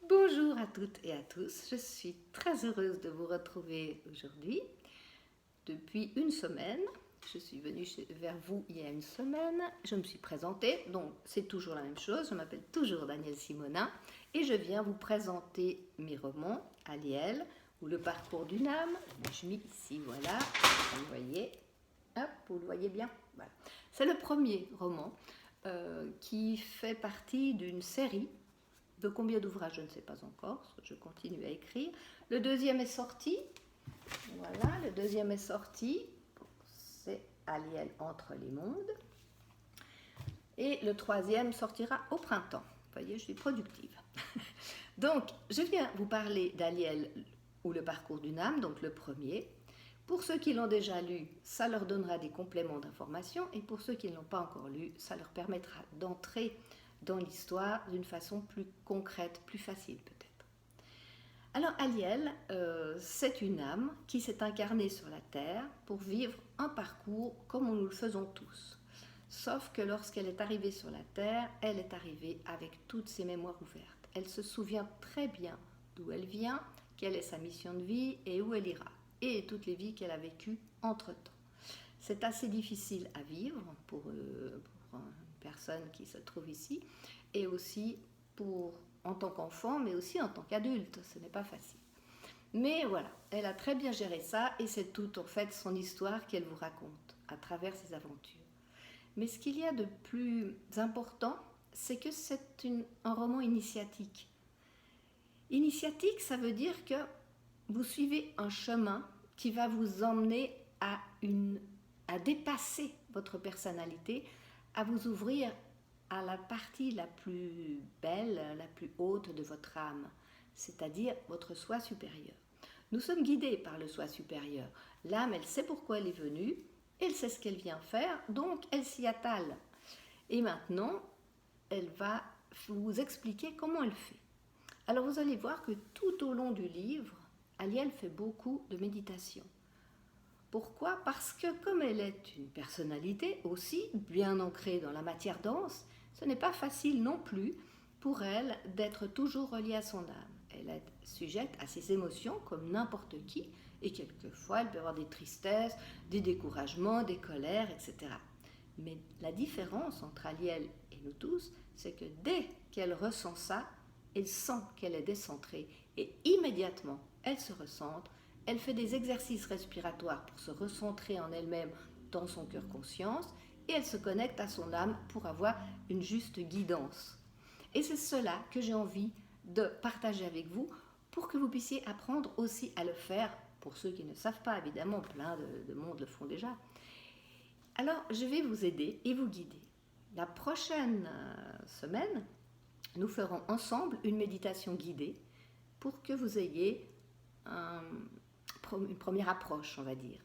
Bonjour à toutes et à tous, je suis très heureuse de vous retrouver aujourd'hui. Depuis une semaine, je suis venue vers vous il y a une semaine, je me suis présentée, donc c'est toujours la même chose, je m'appelle toujours Danielle Simonin et je viens vous présenter mes romans, Aliel ou Le parcours d'une âme. Je mets ici, voilà, vous le voyez, hop, vous le voyez bien, voilà. C'est le premier roman qui fait partie d'une série. De combien d'ouvrages, je ne sais pas encore, parce que je continue à écrire. Le deuxième est sorti. Voilà, le deuxième est sorti. C'est Aliel entre les mondes. Et le troisième sortira au printemps. Vous voyez, je suis productive. Donc, je viens vous parler d'Aliel ou Le parcours d'une âme, donc le premier. Pour ceux qui l'ont déjà lu, ça leur donnera des compléments d'information. Et pour ceux qui ne l'ont pas encore lu, ça leur permettra d'entrer dans l'histoire d'une façon plus concrète, plus facile peut-être. Alors Aliel, c'est une âme qui s'est incarnée sur la Terre pour vivre un parcours comme nous le faisons tous. Sauf que lorsqu'elle est arrivée sur la Terre, elle est arrivée avec toutes ses mémoires ouvertes. Elle se souvient très bien d'où elle vient, quelle est sa mission de vie et où elle ira, et toutes les vies qu'elle a vécues entre-temps. C'est assez difficile à vivre pour personne qui se trouve ici, et aussi en tant qu'enfant, mais aussi en tant qu'adulte, ce n'est pas facile. Mais voilà, elle a très bien géré ça, et c'est toute en fait son histoire qu'elle vous raconte à travers ses aventures. Mais ce qu'il y a de plus important, c'est que c'est un roman initiatique. Initiatique, ça veut dire que vous suivez un chemin qui va vous emmener à dépasser votre personnalité, à vous ouvrir à la partie la plus belle, la plus haute de votre âme, c'est-à-dire votre soi supérieur. Nous sommes guidés par le soi supérieur. L'âme, elle sait pourquoi elle est venue, elle sait ce qu'elle vient faire, donc elle s'y attale. Et maintenant, elle va vous expliquer comment elle fait. Alors vous allez voir que tout au long du livre, Aliel fait beaucoup de méditation. Pourquoi? Parce que comme elle est une personnalité aussi bien ancrée dans la matière dense, ce n'est pas facile non plus pour elle d'être toujours reliée à son âme. Elle est sujette à ses émotions comme n'importe qui, et quelquefois elle peut avoir des tristesses, des découragements, des colères, etc. Mais la différence entre Aliel et nous tous, c'est que dès qu'elle ressent ça, elle sent qu'elle est décentrée et immédiatement elle se recentre. Elle fait des exercices respiratoires pour se recentrer en elle-même dans son cœur conscience et elle se connecte à son âme pour avoir une juste guidance. Et c'est cela que j'ai envie de partager avec vous pour que vous puissiez apprendre aussi à le faire. Pour ceux qui ne savent pas, évidemment, plein de monde le font déjà. Alors, je vais vous aider et vous guider. La prochaine semaine, nous ferons ensemble une méditation guidée pour que vous ayez une première approche, on va dire.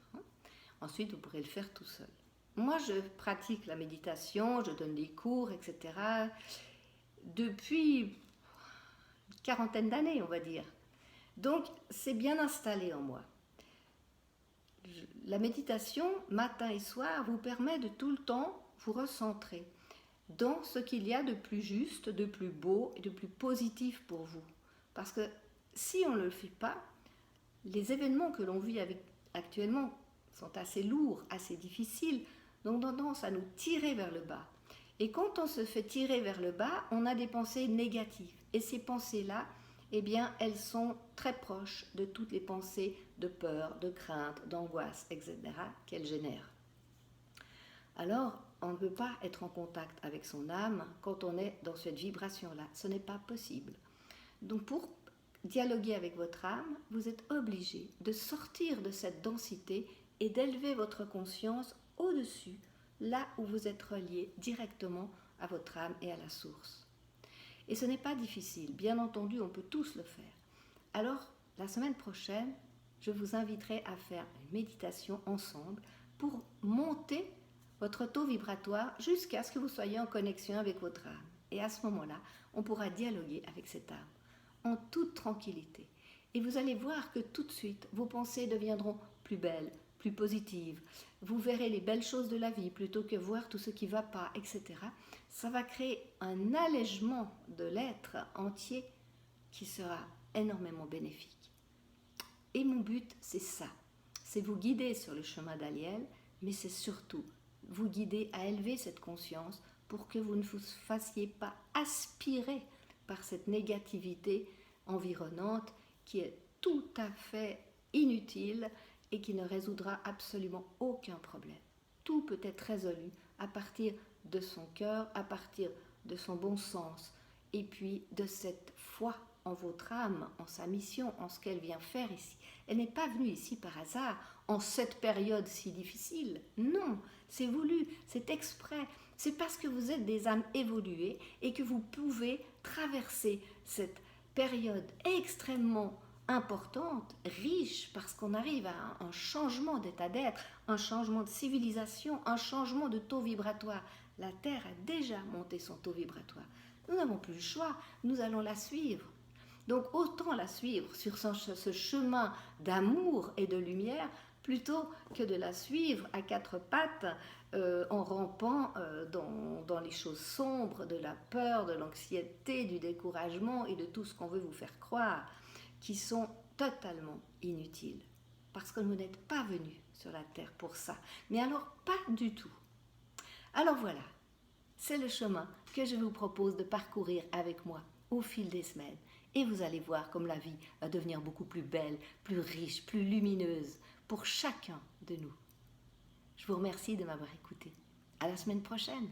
Ensuite, vous pourrez le faire tout seul. Moi, je pratique la méditation, je donne des cours, etc. depuis une quarantaine d'années, on va dire. Donc, c'est bien installé en moi. La méditation, matin et soir, vous permet de tout le temps vous recentrer dans ce qu'il y a de plus juste, de plus beau et de plus positif pour vous. Parce que si on ne le fait pas, les événements que l'on vit actuellement sont assez lourds, assez difficiles, donc tendance à nous tirer vers le bas. Et quand on se fait tirer vers le bas, on a des pensées négatives. Et ces pensées-là, eh bien, elles sont très proches de toutes les pensées de peur, de crainte, d'angoisse, etc. qu'elles génèrent. Alors, on ne peut pas être en contact avec son âme quand on est dans cette vibration-là. Ce n'est pas possible. Donc, pour dialoguer avec votre âme, vous êtes obligé de sortir de cette densité et d'élever votre conscience au-dessus, là où vous êtes relié directement à votre âme et à la source. Et ce n'est pas difficile, bien entendu, on peut tous le faire. Alors, la semaine prochaine, je vous inviterai à faire une méditation ensemble pour monter votre taux vibratoire jusqu'à ce que vous soyez en connexion avec votre âme. Et à ce moment-là, on pourra dialoguer avec cette âme en toute tranquillité. Et vous allez voir que tout de suite, vos pensées deviendront plus belles, plus positives. Vous verrez les belles choses de la vie plutôt que voir tout ce qui ne va pas, etc. Ça va créer un allègement de l'être entier qui sera énormément bénéfique. Et mon but, c'est ça, c'est vous guider sur le chemin d'Aliel, mais c'est surtout vous guider à élever cette conscience pour que vous ne vous fassiez pas aspirer par cette négativité environnante qui est tout à fait inutile et qui ne résoudra absolument aucun problème. Tout peut être résolu à partir de son cœur, à partir de son bon sens et puis de cette foi en votre âme, en sa mission, en ce qu'elle vient faire ici. Elle n'est pas venue ici par hasard, en cette période si difficile. Non, c'est voulu, c'est exprès. C'est parce que vous êtes des âmes évoluées et que vous pouvez traverser cette période extrêmement importante, riche, parce qu'on arrive à un changement d'état d'être, un changement de civilisation, un changement de taux vibratoire. La Terre a déjà monté son taux vibratoire. Nous n'avons plus le choix, nous allons la suivre. Donc autant la suivre sur ce chemin d'amour et de lumière plutôt que de la suivre à quatre pattes en rampant dans les choses sombres, de la peur, de l'anxiété, du découragement et de tout ce qu'on veut vous faire croire, qui sont totalement inutiles. Parce que vous n'êtes pas venus sur la terre pour ça. Mais alors pas du tout. Alors voilà, c'est le chemin que je vous propose de parcourir avec moi au fil des semaines. Et vous allez voir comme la vie va devenir beaucoup plus belle, plus riche, plus lumineuse pour chacun de nous. Je vous remercie de m'avoir écouté. À la semaine prochaine.